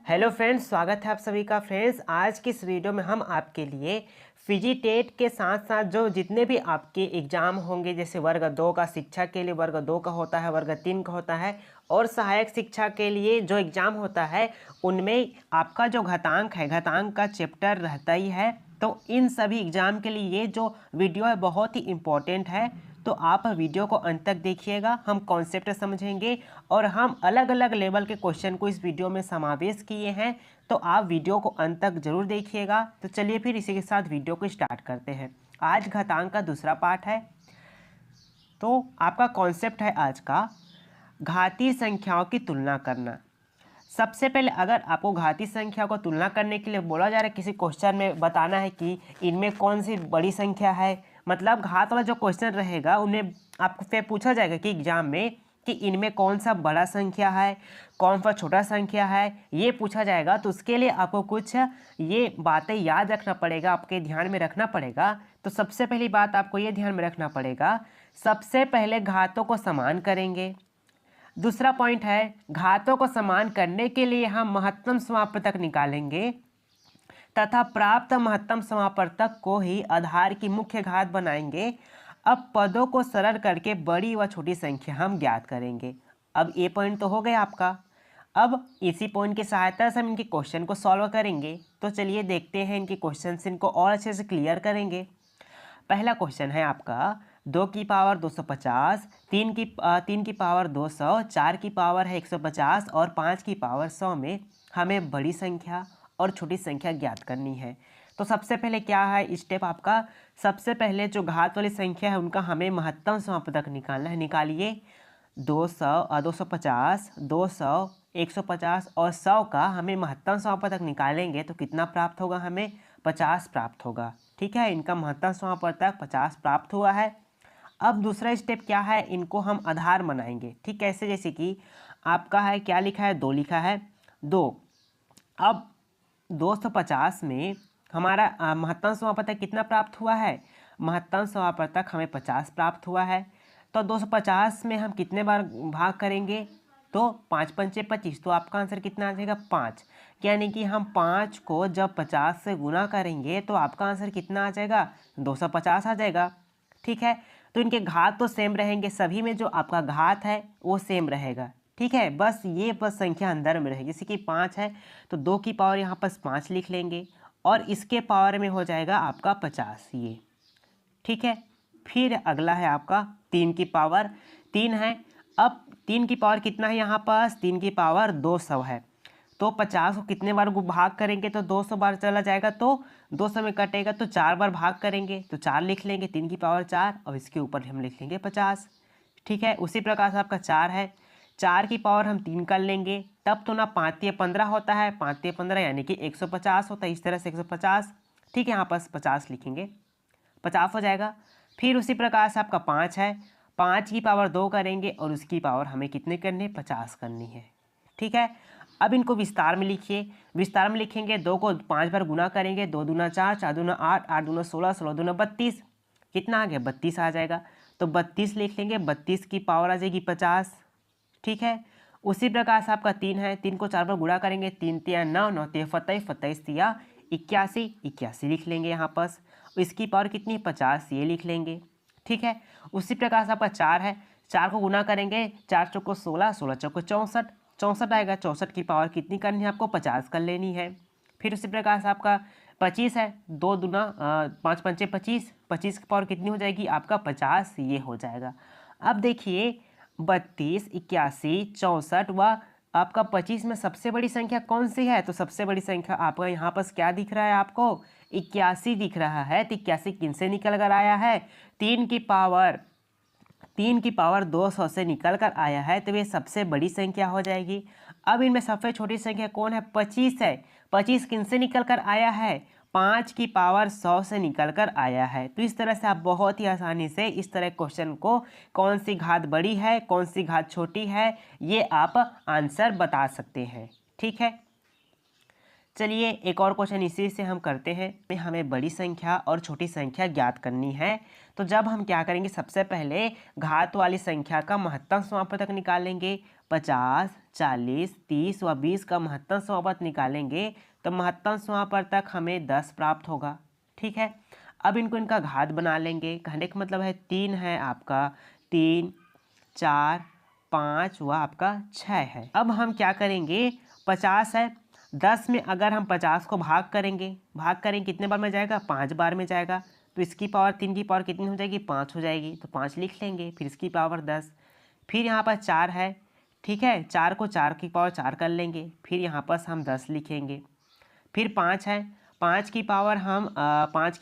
Hello friends, स्वागत है आप सभी का। फ्रेंड्स, आज की इस वीडियो में हम आपके लिए फिजिटेट के साथ साथ जो जितने भी आपके एग्ज़ाम होंगे, जैसे वर्ग 2 का शिक्षा के लिए वर्ग 2 का होता है, वर्ग 3 का होता है, और सहायक शिक्षा के लिए जो एग्ज़ाम होता है उनमें आपका जो घातांक है, घातांक का चैप्टर रहता ही है। तो इन सभी एग्ज़ाम के लिए ये जो वीडियो है बहुत ही इम्पोर्टेंट है। तो आप वीडियो को अंत तक देखिएगा, हम कॉन्सेप्ट समझेंगे और हम अलग अलग लेवल के क्वेश्चन को इस वीडियो में समावेश किए हैं। तो आप वीडियो को अंत तक जरूर देखिएगा। तो चलिए फिर इसी के साथ वीडियो को स्टार्ट करते हैं। आज घातांक का दूसरा पार्ट है। तो आपका कॉन्सेप्ट है आज का घातीय संख्याओं की तुलना करना। सबसे पहले अगर आपको घातीय संख्या को तुलना करने के लिए बोला जा रहा है, किसी क्वेश्चन में बताना है कि इनमें कौन सी बड़ी संख्या है, मतलब घात वाला जो क्वेश्चन रहेगा उनमें आपको फिर पूछा जाएगा कि एग्जाम में कि इनमें कौन सा बड़ा संख्या है, कौन सा छोटा संख्या है, ये पूछा जाएगा। तो उसके लिए आपको कुछ ये बातें याद रखना पड़ेगा, आपके ध्यान में रखना पड़ेगा। तो सबसे पहली बात आपको ये ध्यान में रखना पड़ेगा, सबसे पहले घातों को समान करेंगे। दूसरा पॉइंट है, घातों को समान करने के लिए हम महत्तम समापवर्तक निकालेंगे तथा प्राप्त महत्तम समापवर्तक को ही आधार की मुख्य घात बनाएंगे। अब पदों को सरल करके बड़ी व छोटी संख्या हम ज्ञात करेंगे। अब ये पॉइंट तो हो गया आपका। अब इसी पॉइंट की सहायता से हम इनके क्वेश्चन को सॉल्व करेंगे। तो चलिए देखते हैं इनके क्वेश्चन, इनको और अच्छे से क्लियर करेंगे। पहला क्वेश्चन है आपका 2 की पावर 250, 3 की पावर 200, 4 की पावर है 150 और 5 की पावर 100 में हमें बड़ी संख्या और छोटी संख्या ज्ञात करनी है। तो सबसे पहले क्या है स्टेप आपका, सबसे पहले जो घात वाली संख्या है उनका हमें महत्तम समापवर्तक निकालना है। निकालिए 250, 200, 150 और 100 का हमें महत्तम समापवर्तक निकालेंगे तो कितना प्राप्त होगा, हमें 50 प्राप्त होगा। ठीक है, इनका महत्तम समापवर्तक 50 प्राप्त हुआ है। अब दूसरा स्टेप क्या है, इनको हम आधार बनाएंगे। ठीक, कैसे, जैसे कि आपका है क्या लिखा है, 2 लिखा है, 2। अब 250 में हमारा महत्तम समापवर्तक कितना प्राप्त हुआ है, महत्तम समापवर्तक हमें 50 प्राप्त हुआ है। तो 250 में हम कितने बार भाग करेंगे, तो 5 पंचे 25, तो आपका आंसर कितना आ जाएगा, 5। यानी कि हम 5 को जब 50 से गुना करेंगे तो आपका आंसर कितना आ जाएगा, 250 आ जाएगा। ठीक है, तो इनके घात तो सेम रहेंगे, सभी में जो आपका घात है वो सेम रहेगा। ठीक है, बस संख्या अंदर में रहेगी। जैसे कि 5 है तो 2 की पावर यहाँ पर 5 लिख लेंगे और इसके पावर में हो जाएगा आपका 50 ये। ठीक है, फिर अगला है आपका 3 की पावर 3 है। अब 3 की पावर कितना है, यहाँ पास 3 की पावर 200 है। तो 50 को कितने बार भाग करेंगे, तो 200 बार चला जाएगा, तो 200 में कटेगा तो 4 बार भाग करेंगे तो 4 लिख लेंगे, 3 की पावर 4 और इसके ऊपर हम लिख लेंगे 50। ठीक है, उसी प्रकार से आपका 4 है, 4 की पावर हम 3 कर लेंगे, तब तो ना 5 तिया 15 होता है, 5 तिया 15 यानी कि 150 होता है। इस तरह से 150। ठीक है, यहाँ पर 50 लिखेंगे, 50 हो जाएगा। फिर उसी प्रकार से आपका 5 है, 5 की पावर 2 करेंगे और उसकी पावर हमें कितने करनी है, 50 करनी है। ठीक है, अब इनको विस्तार में लिखिए। विस्तार में लिखेंगे, 2 को 5 बार गुना करेंगे, 2 दूना 4, 4 दूना 8, 8 दूना 16, 16 दूना 32, कितना आ गया, 32 आ जाएगा। तो 32 लिख लेंगे, 32 की पावर आ जाएगी 50। ठीक है, उसी प्रकार से आपका 3 है, 3 को 4 बार गुणा करेंगे, 3 तिया 9, 9 तिया 27, 27 तिया 81, 81 लिख लेंगे यहाँ पर। इसकी पावर कितनी, 50, ये लिख लेंगे। ठीक है, उसी प्रकार से आपका 4 है, 4 को गुना करेंगे, 4 चौको 16, 16 चौको 64, 64 आएगा। 64 की पावर कितनी करनी है आपको, 50 कर लेनी है। फिर उसी प्रकार से आपका 25 है, 2 दूना 5 पंचे 25, 25 की पावर कितनी हो जाएगी आपका, 50, ये हो जाएगा। अब देखिए 32, 81, 64 व आपका 25 में सबसे बड़ी संख्या कौन सी है, तो सबसे बड़ी संख्या आपका यहाँ पर क्या दिख रहा है आपको, 81 दिख रहा है। तो 81 किन से निकल कर आया है, 3 की पावर 200 से निकल कर आया है, तो ये सबसे बड़ी संख्या हो जाएगी। अब इनमें सबसे छोटी संख्या कौन है, 25 है। 25 किन से निकल कर आया है, 5 की पावर 100 से निकल कर आया है। तो इस तरह से आप बहुत ही आसानी से इस तरह क्वेश्चन को, कौन सी घात बड़ी है कौन सी घात छोटी है, ये आप आंसर बता सकते हैं। ठीक है, चलिए एक और क्वेश्चन इसी से हम करते हैं। हमें बड़ी संख्या और छोटी संख्या ज्ञात करनी है। तो जब हम क्या करेंगे, सबसे पहले घात वाली संख्या का महत्तम समापवर्तक निकालेंगे, 50, 40, 30 व 20 का महत्तम समापत निकालेंगे तो महत्तम समापत तक हमें 10 प्राप्त होगा। ठीक है, अब इनको इनका घात बना लेंगे। कहने का मतलब है 3 है आपका, 3, 4, 5 व आपका 6 है। अब हम क्या करेंगे, 50 है, 10 में अगर हम 50 को भाग करेंगे कितने बार में जाएगा, 5 बार में जाएगा। तो इसकी पावर 3 की पावर कितनी हो जाएगी, 5 हो जाएगी। तो 5 लिख लेंगे, फिर इसकी पावर 10। फिर यहाँ पर 4 है, ठीक है, 4 को 4 की पावर 4 कर लेंगे, फिर यहाँ पर हम 10 लिखेंगे। फिर 5 है, 5 की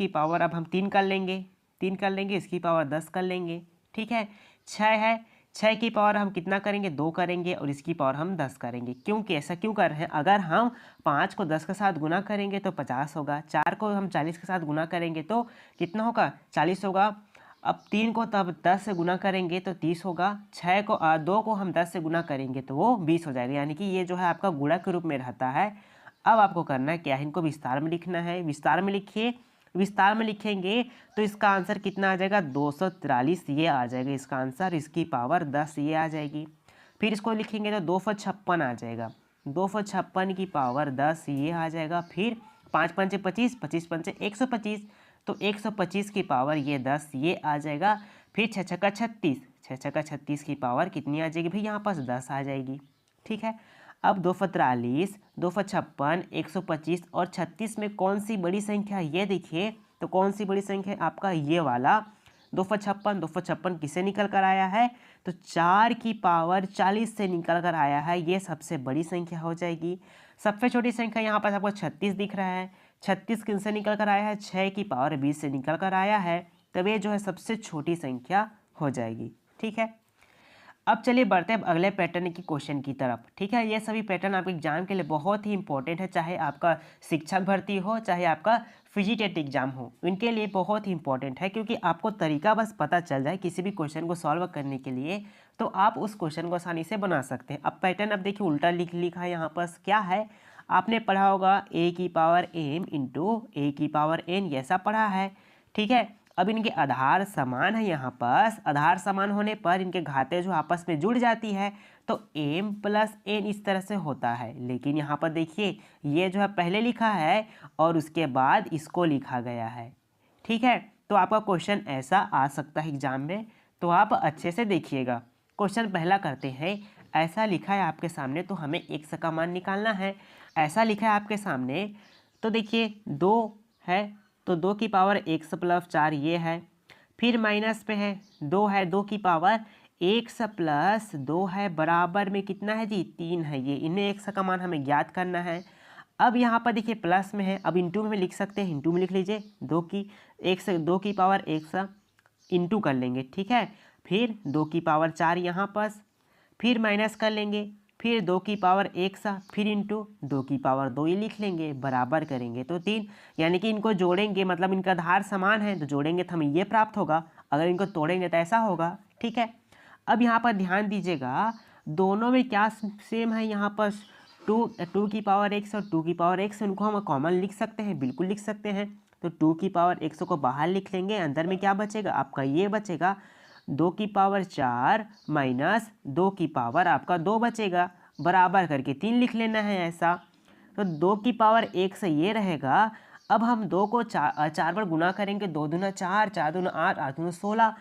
पावर अब हम 3 कर लेंगे, इसकी पावर 10 कर लेंगे। ठीक है, 6 है, 6 की पावर हम कितना करेंगे, 2 करेंगे और इसकी पावर हम 10 करेंगे। क्योंकि ऐसा क्यों कर रहे हैं, अगर हम 5 को 10 के साथ गुना करेंगे तो 50 होगा, 4 को हम 40 के साथ गुना करेंगे तो कितना होगा, 40 होगा। अब 3 को तब 10 से गुना करेंगे तो 30 होगा। 2 को हम 10 से गुना करेंगे तो वो 20 हो जाएगा। यानी कि ये जो है आपका गुणा के रूप में रहता है। अब आपको करना है क्या है, इनको विस्तार में लिखना है। विस्तार में लिखिए, विस्तार में लिखेंगे तो इसका आंसर कितना आ जाएगा, 243 ये आ जाएगा इसका आंसर। इसकी पावर 10 ये आ जाएगी। फिर इसको लिखेंगे तो 256 आ जाएगा, 256 की पावर 10 ये आ जाएगा। फिर 5 पंचे 25, 25 पंचे 125, तो 125 की पावर ये 10 ये आ जाएगा। फिर 6 छक्का 36, 6 छक्का 36 की पावर कितनी आ जाएगी भाई, यहाँ पास 10 आ जाएगी। ठीक है, अब 243, 256, 125 और 36 में कौन सी बड़ी संख्या है ये देखिए। तो कौन सी बड़ी संख्या है, आपका ये वाला 256। 256 किसे निकल कर आया है, तो 4 की पावर 40 से निकल कर आया है। ये सबसे बड़ी संख्या हो जाएगी। सबसे छोटी संख्या यहाँ पर आपको 36 दिख रहा है, 36 किन से निकल कर आया है, 6 की पावर 20 से निकल कर आया है। तब ये जो है सबसे छोटी संख्या हो जाएगी। ठीक है, अब चलिए बढ़ते हैं अगले पैटर्न की क्वेश्चन की तरफ। ठीक है, ये सभी पैटर्न आपके एग्जाम के लिए बहुत ही इंपॉर्टेंट है, चाहे आपका शिक्षक भर्ती हो चाहे आपका फिजिटेट एग्जाम हो, इनके लिए बहुत ही इंपॉर्टेंट है। क्योंकि आपको तरीका बस पता चल जाए किसी भी क्वेश्चन को सॉल्व करने के लिए, तो आप उस क्वेश्चन को आसानी से बना सकते हैं। अब पैटर्न अब देखिए उल्टा लिखा है यहाँ पर। क्या है, आपने पढ़ा होगा a की पावर m इंटू a की पावर n, ऐसा पढ़ा है। ठीक है, अब इनके आधार समान है, यहाँ पास आधार समान होने पर इनके घाते जो आपस में जुड़ जाती है तो m प्लस n इस तरह से होता है। लेकिन यहाँ पर देखिए ये जो है पहले लिखा है और उसके बाद इसको लिखा गया है। ठीक है, तो आपका क्वेश्चन ऐसा आ सकता है एग्जाम में, तो आप अच्छे से देखिएगा। क्वेश्चन पहला करते हैं। ऐसा लिखा है आपके सामने, तो हमें x का मान निकालना है। ऐसा लिखा है आपके सामने, तो देखिए 2 है तो 2 की पावर x प्लस 4 ये है। फिर माइनस पे है 2 है, 2 की पावर x प्लस 2 है, बराबर में कितना है जी, 3 है। ये इन्हें x का मान हमें ज्ञात करना है। अब यहाँ पर देखिए प्लस में है, अब इंटू में लिख सकते हैं, इंटू में लिख लीजिए। 2 की पावर x इंटू कर लेंगे। ठीक है, फिर 2 की पावर 4 यहाँ पर, फिर माइनस कर लेंगे, फिर 2 की पावर 1 फिर इंटू 2 की पावर 2 ये लिख लेंगे, बराबर करेंगे तो 3। यानी कि इनको जोड़ेंगे, मतलब इनका आधार समान है तो जोड़ेंगे तो हमें ये प्राप्त होगा, अगर इनको तोड़ेंगे तो ऐसा होगा। ठीक है, अब यहाँ पर ध्यान दीजिएगा, दोनों में क्या सेम है, यहाँ पर 2 की पावर x और 2 की पावर x, उनको हम कॉमन लिख सकते हैं, बिल्कुल लिख सकते हैं। तो 2 की पावर x को बाहर लिख लेंगे, अंदर में क्या बचेगा, आपका ये बचेगा 2 की पावर 4 माइनस 2 की पावर आपका 2 बचेगा, बराबर करके 3 लिख लेना है ऐसा। तो 2 की पावर 1 से ये रहेगा। अब हम 2 को 4 बार गुना करेंगे, 2 दूना 4, 4 दूना 8, 8 दूना 16,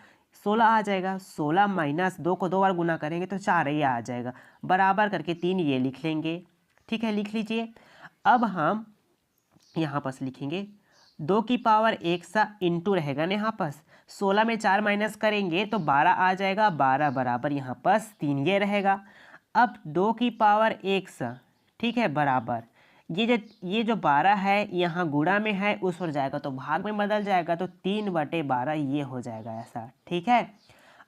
16 आ जाएगा। 16 माइनस 2 को 2 बार गुना करेंगे तो 4 ये आ जाएगा, बराबर करके 3 ये लिख लेंगे। ठीक है, लिख लीजिए। अब हम यहाँ पास लिखेंगे 2 की पावर 1 इंटू रहेगा ना, यहाँ पास 16 में 4 माइनस करेंगे तो 12 आ जाएगा, 12 बराबर यहाँ पास 3 ये रहेगा। अब 2 की पावर 1 ठीक है, बराबर ये जो 12 है यहाँ गुणा में है, उस ओर जाएगा तो भाग में बदल जाएगा, तो 3/12 ये हो जाएगा ऐसा। ठीक है,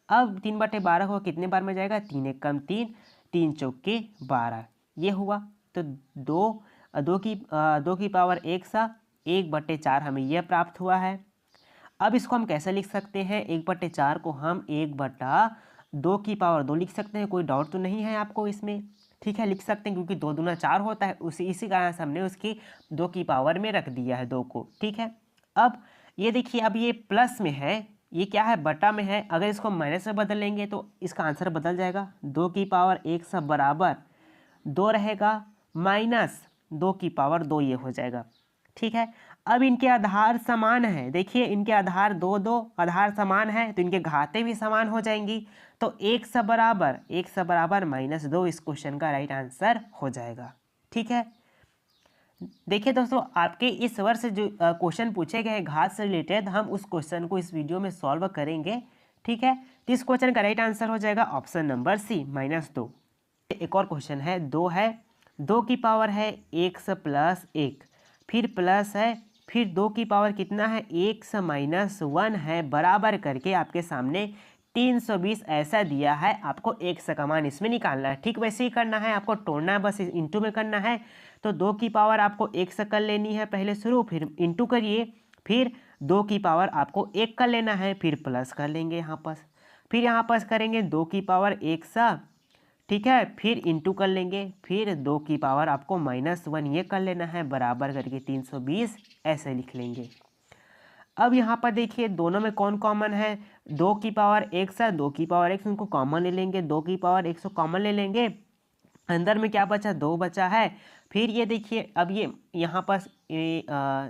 अब 3/12 को कितने बार में जाएगा, 3 एक कम 3, 3 चौके 12 ये हुआ। तो 2 की पावर 1/4 हमें यह प्राप्त हुआ है। अब इसको हम कैसे लिख सकते हैं, 1/4 को हम 1/2 की पावर 2 लिख सकते हैं। कोई डाउट तो नहीं है आपको इसमें। ठीक है, लिख सकते हैं, क्योंकि 2 दूना 4 होता है, इसी कारण से हमने उसकी 2 की पावर में रख दिया है 2 को। ठीक है, अब ये देखिए, अब ये प्लस में है, ये क्या है, बटा में है, अगर इसको माइनस में बदल लेंगे तो इसका आंसर बदल जाएगा। 2 की पावर 1 सब बराबर 2 रहेगा, माइनस 2 की पावर 2 ये हो जाएगा। ठीक है, अब इनके आधार समान है, देखिए इनके आधार 2 2 आधार समान है तो इनके घातें भी समान हो जाएंगी। तो 1 सब बराबर -2 इस क्वेश्चन का राइट आंसर हो जाएगा। ठीक है, देखिए दोस्तों, आपके इस वर्ष जो क्वेश्चन पूछे गए घात से रिलेटेड, हम उस क्वेश्चन को इस वीडियो में सॉल्व करेंगे। ठीक है, तो इस क्वेश्चन का राइट आंसर हो जाएगा ऑप्शन नंबर सी -2। एक और क्वेश्चन है, 2 है, 2 की पावर है 1 प्लस 1, फिर प्लस है, फिर 2 की पावर कितना है 1 माइनस 1 है, बराबर करके आपके सामने 320 ऐसा दिया है। आपको 1 का मान इसमें निकालना है। ठीक वैसे ही करना है, आपको तोड़ना है, बस इंटू में करना है। तो 2 की पावर आपको 1 से कर लेनी है पहले शुरू, फिर इंटू करिए, फिर 2 की पावर आपको 1 कर लेना है, फिर प्लस कर लेंगे यहाँ पर, फिर यहाँ पर करेंगे 2 की पावर 1 सा, ठीक है, फिर इंटू कर लेंगे, फिर 2 की पावर आपको -1 ये कर लेना है, बराबर करके 320 ऐसे लिख लेंगे। अब यहाँ पर देखिए दोनों में कौन कॉमन है, 2 की पावर 1 सा, 2 की पावर 1 उनको कॉमन ले लेंगे, 2 की पावर 100 कॉमन ले लेंगे, अंदर में क्या बचा 2 बचा है। फिर ये देखिए अब ये यहाँ पर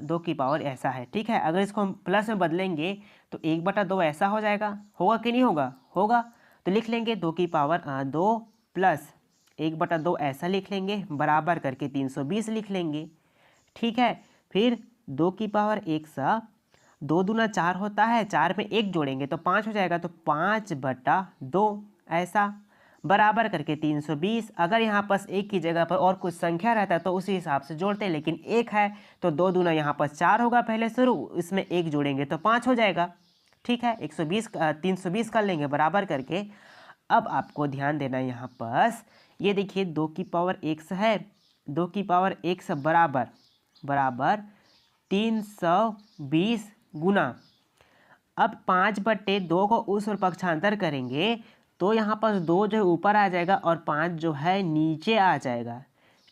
2 की पावर ऐसा है। ठीक है, अगर इसको हम प्लस में बदलेंगे तो 1/2 ऐसा हो जाएगा, होगा कि नहीं होगा, होगा। तो लिख लेंगे 2 की पावर 2 प्लस 1/2 ऐसा लिख लेंगे, बराबर करके 320 लिख लेंगे। ठीक है, फिर 2 की पावर 1 सा, 2 दूना 4 होता है, 4 में 1 जोड़ेंगे तो 5 हो जाएगा, तो 5/2 ऐसा, बराबर करके 320। अगर यहाँ पर 1 की जगह पर और कुछ संख्या रहता है तो उसी हिसाब से जोड़ते, लेकिन 1 है तो 2 दूना यहाँ पर 4 होगा पहले शुरू, इसमें 1 जोड़ेंगे तो 5 हो जाएगा। ठीक है, 320 कर लेंगे बराबर करके। अब आपको ध्यान देना है यहाँ पर, ये देखिए 2 की पावर 1 है, 2 की पावर 1 बराबर 320 गुना, अब 5/2 को उस ओर पक्षांतर करेंगे तो यहाँ पर 2 जो है ऊपर आ जाएगा और 5 जो है नीचे आ जाएगा।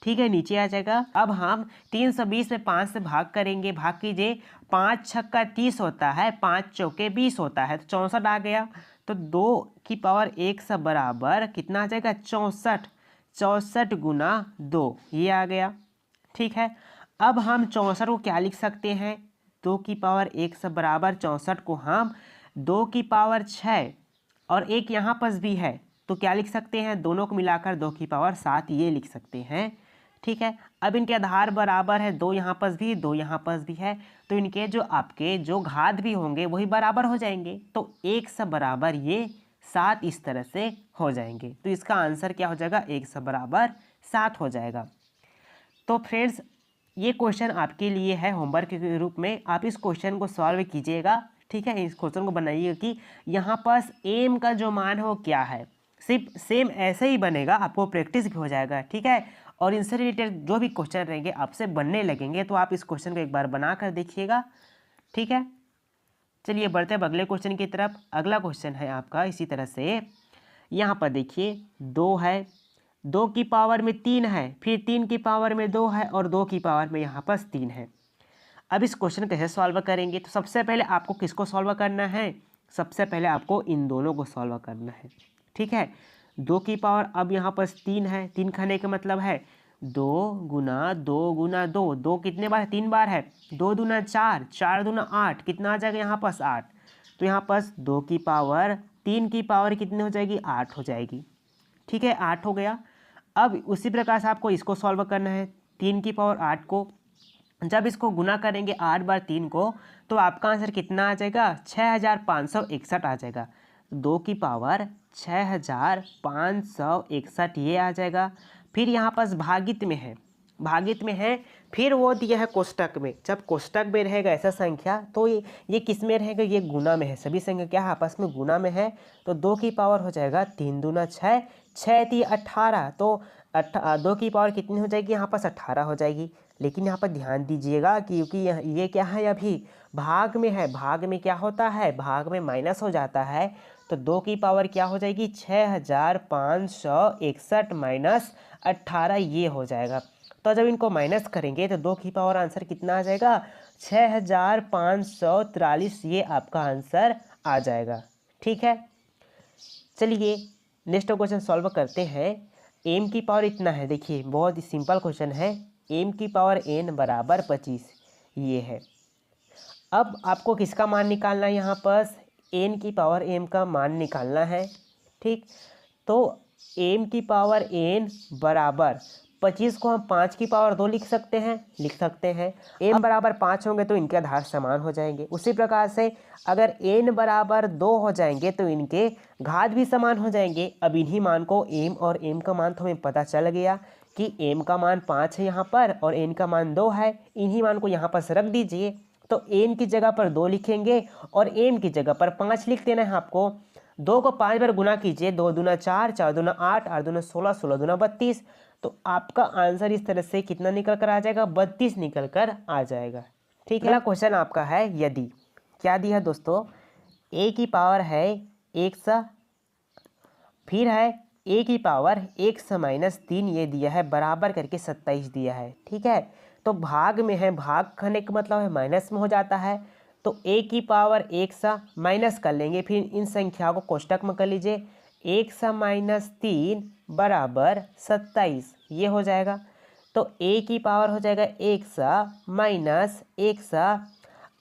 ठीक है, नीचे आ जाएगा। अब हम 320 में 5 से भाग करेंगे, भाग कीजिए, 5 छक्का 30 होता है, 5 चौके 20 होता है, तो 64 आ गया। तो 2 की पावर 1 से बराबर कितना आ जाएगा 64, 64 गुना 2 ये आ गया। ठीक है, अब हम 64 को क्या लिख सकते हैं, 2 की पावर 1 से बराबर 64 को हम 2 की पावर 6 और एक यहाँ पर भी है तो क्या लिख सकते हैं, दोनों को मिलाकर 2 की पावर 7 ये लिख सकते हैं। ठीक है, अब इनके आधार बराबर है, 2 यहाँ पर भी 2 यहाँ पर भी है, तो इनके जो आपके जो घात भी होंगे वही बराबर हो जाएंगे, तो 1 से बराबर ये 7 इस तरह से हो जाएंगे। तो इसका आंसर क्या हो जाएगा, 1 से बराबर 7 हो जाएगा। तो फ्रेंड्स ये क्वेश्चन आपके लिए है होमवर्क के रूप में, आप इस क्वेश्चन को सॉल्व कीजिएगा। ठीक है, इस क्वेश्चन को बनाइए कि यहाँ पर एम का जो मान हो क्या है, सिर्फ सेम ऐसे ही बनेगा, आपको प्रैक्टिस भी हो जाएगा। ठीक है, और इनसे रिलेटेड जो भी क्वेश्चन रहेंगे आपसे बनने लगेंगे, तो आप इस क्वेश्चन को एक बार बना कर देखिएगा। ठीक है, चलिए बढ़ते हैं अगले क्वेश्चन की तरफ। अगला क्वेश्चन है आपका इसी तरह से, यहाँ पर देखिए 2 है, 2 की पावर में 3 है, फिर 3 की पावर में 2 है और 2 की पावर में यहाँ पर 3 है। अब इस क्वेश्चन कैसे सॉल्व करेंगे, तो सबसे पहले आपको किसको सॉल्व करना है, सबसे पहले आपको इन दोनों को सॉल्व करना है। ठीक है, 2 की पावर अब यहाँ पर 3 है, 3 खाने का मतलब है 2 गुना 2 गुना 2, 2 कितने बार है, 3 बार है, 2 दूना 4, 4 दूना 8, कितना आ जाएगा यहाँ पर 8, तो यहाँ पर 2 की पावर 3 की पावर कितनी हो जाएगी 8 हो जाएगी। ठीक है, 8 हो गया। अब उसी प्रकार से आपको इसको सॉल्व करना है, 3 की पावर 8 को जब इसको गुना करेंगे 8 बार 3 को, तो आपका आंसर कितना आ जाएगा 6561 आ जाएगा। 2 की पावर 6561 ये आ जाएगा। फिर यहाँ पास भागित में है, भागित में है, फिर वो दिया है कोष्टक में। जब कोष्टक में रहेगा ऐसा संख्या तो ये किस में रहेगा, ये गुना में है, सभी संख्या क्या है आपस में गुना में है। तो 2 की पावर हो जाएगा 3 दूना 6, 6 × 18, तो 2 की पावर कितनी हो जाएगी यहाँ पास 18 हो जाएगी। लेकिन यहाँ पर ध्यान दीजिएगा क्योंकि ये क्या है, अभी भाग में है, भाग में क्या होता है, भाग में माइनस हो जाता है। तो 2 की पावर क्या हो जाएगी 6561 माइनस 18 ये हो जाएगा। तो जब इनको माइनस करेंगे तो 2 की पावर आंसर कितना आ जाएगा 6543 ये आपका आंसर आ जाएगा। ठीक है, चलिए नेक्स्ट क्वेश्चन सॉल्व करते हैं। एम की पावर इतना है, देखिए बहुत ही सिंपल क्वेश्चन है। एम की पावर एन बराबर 25 ये है। अब आपको किसका मान निकालना है, यहाँ पर एन की पावर एम का मान निकालना है। ठीक, तो एम की पावर एन बराबर 25 को हम 5 की पावर 2 लिख सकते हैं। एम बराबर 5 होंगे तो इनके आधार समान हो जाएंगे। उसी प्रकार से अगर एन बराबर 2 हो जाएंगे तो इनके घात भी समान हो जाएंगे। अब इन्हीं मान को एम और एम का मान तो हमें पता चल गया कि एम का मान 5 है यहाँ पर और एन का मान 2 है। इन्हीं मान को यहाँ पर रख दीजिए, तो एन की जगह पर 2 लिखेंगे और एम की जगह पर 5 लिख देना है आपको। 2 को 5 बार गुना कीजिए, 2 दूना 4, 4 दूना 8, 8 दूना 16, 16 दूना 32। तो आपका आंसर इस तरह से कितना निकल कर आ जाएगा, 32 निकल कर आ जाएगा। ठीक है, अगला क्वेश्चन आपका है यदि, क्या दिया है दोस्तों, ए की पावर है 100, फिर है ए की पावर 100-3 ये दिया है, बराबर करके 27 दिया है। ठीक है, तो भाग में है, भाग करने का मतलब है माइनस में हो जाता है। तो ए की पावर 100 माइनस कर लेंगे, फिर इन संख्याओं को कोष्टक में कर लीजिए। 100-3 बराबर 27 ये हो जाएगा। तो ए की पावर हो जाएगा 100 माइनस 100।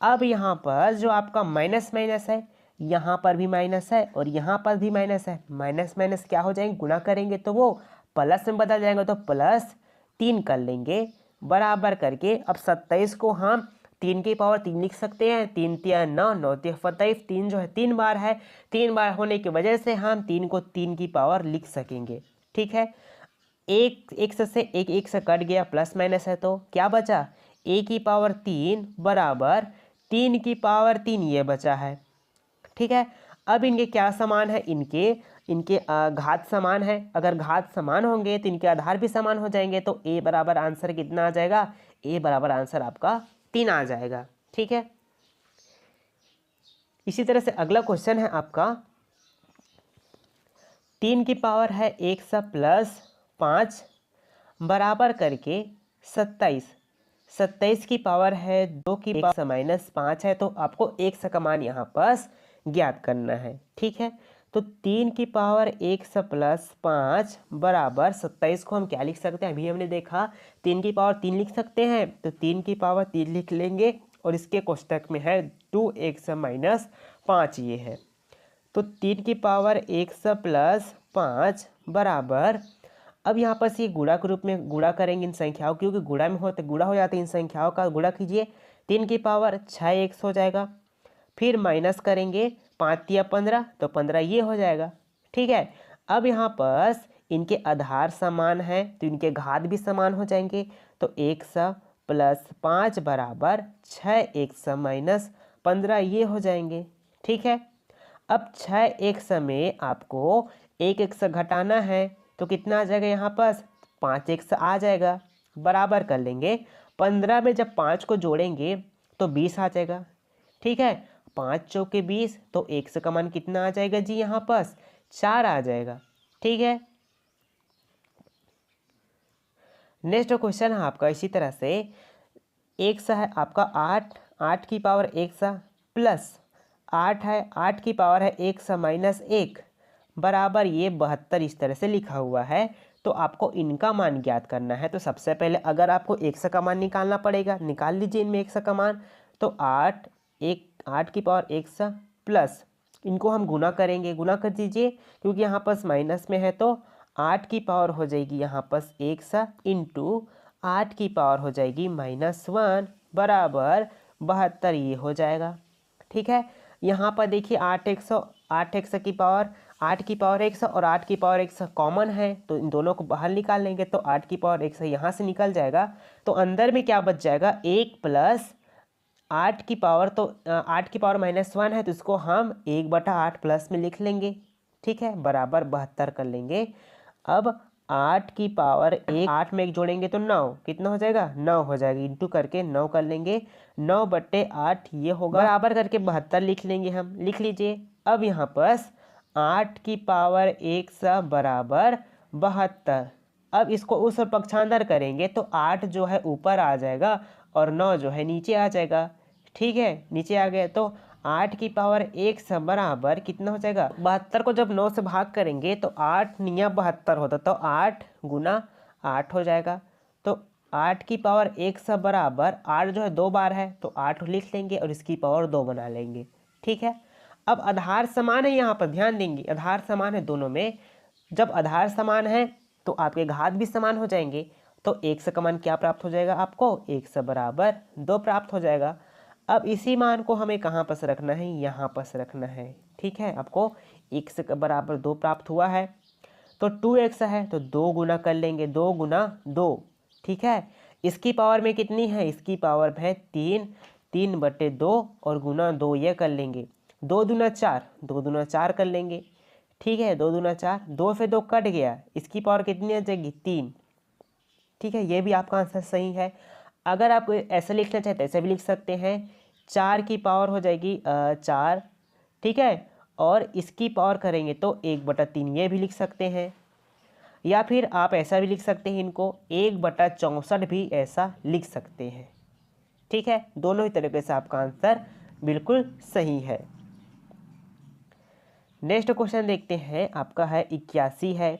अब यहाँ पर जो आपका माइनस माइनस है, यहाँ पर भी माइनस है और यहाँ पर भी माइनस है। माइनस माइनस क्या हो जाएंगे, गुना करेंगे तो वो प्लस में बदल जाएंगे, तो +3 कर लेंगे बराबर करके। अब 27 को हम 3 की पावर 3 लिख सकते हैं। 3 तिया 9, 9 तिया 27, 3 जो है 3 बार है। 3 बार होने की वजह से हम 3 को 3 की पावर लिख सकेंगे। ठीक है, एक से एक से कट गया, प्लस माइनस है तो क्या बचा, ए की पावर 3 बराबर 3 की पावर 3 ये बचा है। ठीक है, अब इनके क्या समान है, इनके घात समान है। अगर घात समान होंगे तो इनके आधार भी समान हो जाएंगे। तो ए बराबर आंसर कितना आ जाएगा, ए बराबर आंसर आपका 3 आ जाएगा। ठीक है, इसी तरह से अगला क्वेश्चन है आपका, 3 की पावर है 100 + 5 बराबर करके 27। 27 की पावर है 2 की पावर -5 है, तो आपको 100 का मान यहाँ पर ज्ञात करना है। ठीक है, तो 3 की पावर 100 + 5 बराबर 27 को हम क्या लिख सकते हैं, अभी हमने देखा 3 की पावर 3 लिख सकते हैं। तो 3 की पावर 3 लिख लेंगे और इसके कोष्टक में है 2 5 ये है। तो 3 की पावर 100 + 5 बराबर, अब यहाँ पर ये गुणा के रूप में गुणा करेंगे इन संख्याओं, क्योंकि गुणा में होते गुणा हो जाते हैं। इन संख्याओं का गुणा कीजिए, 3 की पावर 6 हो जाएगा। फिर माइनस करेंगे, 5 तिया 15, तो 15 ये हो जाएगा। ठीक है, अब यहाँ पर इनके आधार समान है तो इनके घात भी समान हो जाएंगे। तो 100 + 5 बराबर 6 -15 ये हो जाएंगे। ठीक है, अब 6 में आपको 1 घटाना है तो कितना आ जाएगा, यहाँ पर 5 आ जाएगा, बराबर कर लेंगे। 15 में जब 5 को जोड़ेंगे तो 20 आ जाएगा। ठीक है, 5 चौके 20, तो 100 का मान कितना आ जाएगा जी, यहाँ पर 4 आ जाएगा। ठीक है, नेक्स्ट क्वेश्चन है आपका इसी तरह से, 100 है आपका 8, 8 की पावर 100 प्लस 8 है, 8 की पावर है 100 - 1 बराबर ये 72 इस तरह से लिखा हुआ है। तो आपको इनका मान ज्ञात करना है। तो सबसे पहले अगर आपको 100 का मान निकालना पड़ेगा, निकाल लीजिए इनमें 100 का मान। तो 8 की पावर 100 प्लस, इनको हम गुना करेंगे, गुना कर दीजिए क्योंकि यहाँ पर माइनस में है। तो 8 की पावर हो जाएगी यहाँ पर 100 इंटू 8 की पावर हो जाएगी -1 बराबर 72 ये हो जाएगा। ठीक है, यहाँ पर देखिए 8 100 की पावर 8 की पावर 100 और 8 की पावर 100 कॉमन है, तो इन दोनों को बाहर निकाल लेंगे। तो 8 की पावर 100 यहाँ से निकल जाएगा। तो अंदर में क्या बच जाएगा, 1 + 8 की पावर, तो 8 की पावर -1 है तो इसको हम 1/8 प्लस में लिख लेंगे। ठीक है, बराबर 72 कर लेंगे। अब 8 की पावर 8 में 1 जोड़ेंगे तो 9, कितना हो जाएगा, 9 हो जाएगा। इंटू करके 9 कर लेंगे, 9/8 ये होगा, बराबर करके 72 लिख लेंगे हम, लिख लीजिए। अब यहाँ पर 8 की पावर 100 बराबर 72। अब इसको उस पक्षांतर करेंगे तो 8 जो है ऊपर आ जाएगा और 9 जो है नीचे आ जाएगा। ठीक है, नीचे आ गए तो 8 की पावर 1 से बराबर कितना हो जाएगा, 72 को जब 9 से भाग करेंगे तो 8 निया 72 होता, तो 8 गुना 8 हो जाएगा। तो 8 की पावर 1 से बराबर 8 जो है 2 बार है, तो 8 लिख लेंगे और इसकी पावर 2 बना लेंगे। ठीक है, अब आधार समान है, यहाँ पर ध्यान देंगे आधार समान है दोनों में। जब आधार समान है तो आपके घात भी समान हो जाएंगे, तो 1 से का मान क्या प्राप्त हो जाएगा आपको, 1 से बराबर 2 प्राप्त हो जाएगा। अब इसी मान को हमें कहाँ पर रखना है, यहाँ पर रखना है। ठीक है, आपको 1 से बराबर 2 प्राप्त हुआ है, तो 2x है तो 2 गुना कर लेंगे, 2 गुना 2। ठीक है, इसकी पावर में कितनी है, इसकी पावर है 3, 3/2 और गुना 2 ये कर लेंगे, 2 दूना 4, 2 दूना 4 कर लेंगे। ठीक है, 2 दूना 4, 2 से 2 कट गया, इसकी पावर कितनी आ जाएगी, 3। ठीक है, ये भी आपका आंसर सही है। अगर आप ऐसे लिखना चाहते ऐसे भी लिख सकते हैं, 4 की पावर हो जाएगी 4। ठीक है, और इसकी पावर करेंगे तो 1/3 ये भी लिख सकते हैं, या फिर आप ऐसा भी लिख सकते हैं, इनको 1/64 भी ऐसा लिख सकते हैं। ठीक है, दोनों ही तरीके से आपका आंसर बिल्कुल सही है। नेक्स्ट क्वेश्चन देखते हैं, आपका है 81 है।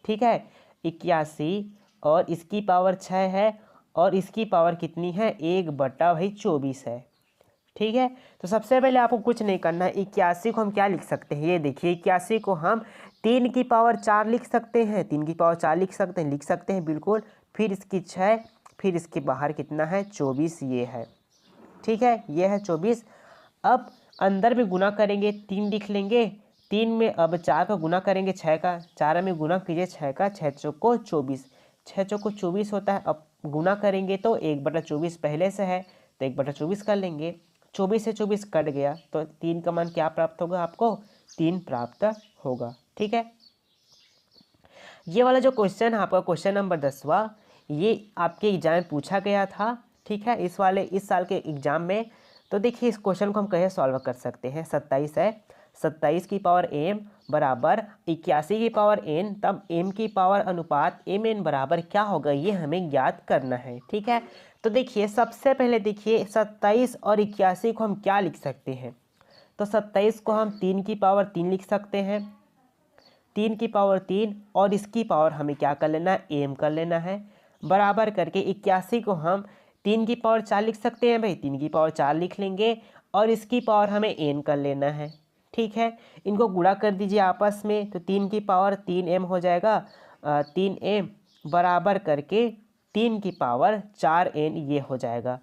ठीक है, 81 और इसकी पावर 6 है और इसकी पावर कितनी है, 1/24 है। ठीक है, तो सबसे पहले आपको कुछ नहीं करना है, 81 को हम क्या लिख सकते हैं, ये देखिए 81 को हम 3 की पावर 4 लिख सकते हैं, 3 की पावर 4 लिख सकते हैं बिल्कुल। फिर इसकी 6, फिर इसके बाहर कितना है 24 ये है। ठीक है, ये है 24। अब अंदर में गुना करेंगे 3 लिख लेंगे, 3 में अब 4 का गुना करेंगे 6 का, 4 में गुना कीजिए 6 का, 6 चौको 24, 6 चौको 24 होता है। अब गुना करेंगे तो 1/24 पहले से है तो 1/24 कर लेंगे, 24 से 24 कट गया तो 3 का मान क्या प्राप्त होगा आपको, 3 प्राप्त होगा। ठीक है, ये वाला जो क्वेश्चन है आपका क्वेश्चन नंबर 10वां, ये आपके एग्जाम में पूछा गया था। ठीक है, इस साल के एग्जाम में। तो देखिए इस क्वेश्चन को हम कैसे सॉल्व कर सकते हैं। 27 है, 27 की पावर m बराबर 81 की पावर n, तब m की पावर अनुपात mn बराबर क्या होगा, ये हमें ज्ञात करना है। ठीक है, तो देखिए सबसे पहले देखिए 27 और 81 को हम क्या लिख सकते हैं, तो 27 को हम 3 की पावर 3 लिख सकते हैं, 3 की पावर 3 और इसकी पावर हमें क्या कर लेना है, m कर लेना है, बराबर करके 81 को हम 3 की पावर 4 लिख सकते हैं भाई, 3 की पावर 4 लिख लेंगे और इसकी पावर हमें n कर लेना है। ठीक है, इनको गुणा कर दीजिए आपस में, तो 3 की पावर 3m हो जाएगा, 3m बराबर करके 3 की पावर 4n ये हो जाएगा।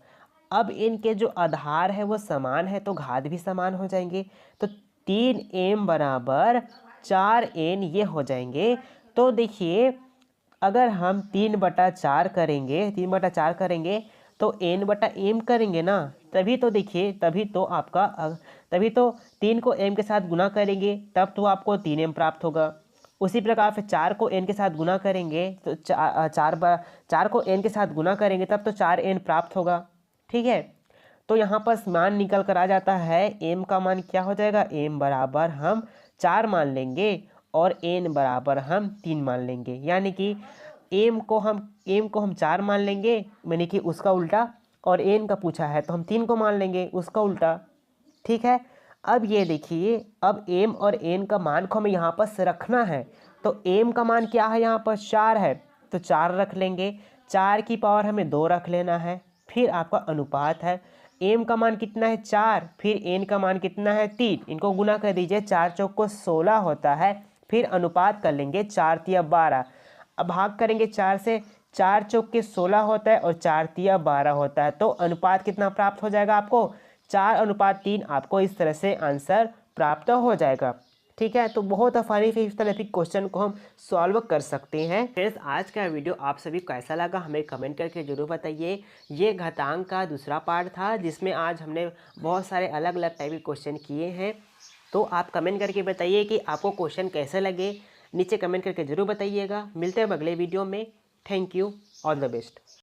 अब इनके जो आधार है वो समान है तो घात भी समान हो जाएंगे, तो 3m बराबर 4n ये हो जाएंगे। तो देखिए अगर हम 3/4 करेंगे, 3/4 करेंगे तो n/m करेंगे ना, तभी तो देखिए तभी तो 3 को m के साथ गुना करेंगे तब तो आपको 3m प्राप्त होगा। उसी प्रकार से 4 को n के साथ गुना करेंगे तो 4 को n के साथ गुना करेंगे तब तो 4n प्राप्त होगा। ठीक है, तो यहाँ पर मान निकल कर आ जाता है, m का मान क्या हो जाएगा, m बराबर हम 4 मान लेंगे और n बराबर हम 3 मान लेंगे, यानी कि m को हम 4 मान लेंगे, यानी कि उसका उल्टा, और n का पूछा है तो हम 3 को मान लेंगे उसका उल्टा। ठीक है, अब ये देखिए अब m और n का मान को हमें यहाँ पर रखना है, तो m का मान क्या है यहाँ पर 4 है तो 4 रख लेंगे, 4 की पावर हमें 2 रख लेना है, फिर आपका अनुपात है, m का मान कितना है 4, फिर n का मान कितना है 3, इनको गुना कर दीजिए, 4 चौक को 16 होता है, फिर अनुपात कर लेंगे 4 तिया 12, अब भाग करेंगे 4 से, 4 चौक के 16 होता है और 4 तिया 12 होता है, तो अनुपात कितना प्राप्त हो जाएगा आपको, 4:3 आपको इस तरह से आंसर प्राप्त हो जाएगा। ठीक है, तो बहुत आसानी से इस तरह के क्वेश्चन को हम सॉल्व कर सकते हैं। फ्रेंड्स, आज का वीडियो आप सभी को कैसा लगा हमें कमेंट करके जरूर बताइए। ये घातांक का दूसरा पार्ट था जिसमें आज हमने बहुत सारे अलग अलग टाइप के क्वेश्चन किए हैं, तो आप कमेंट करके बताइए कि आपको क्वेश्चन कैसे लगे, नीचे कमेंट करके जरूर बताइएगा। मिलते हैं अगले वीडियो में। Thank you, all the best.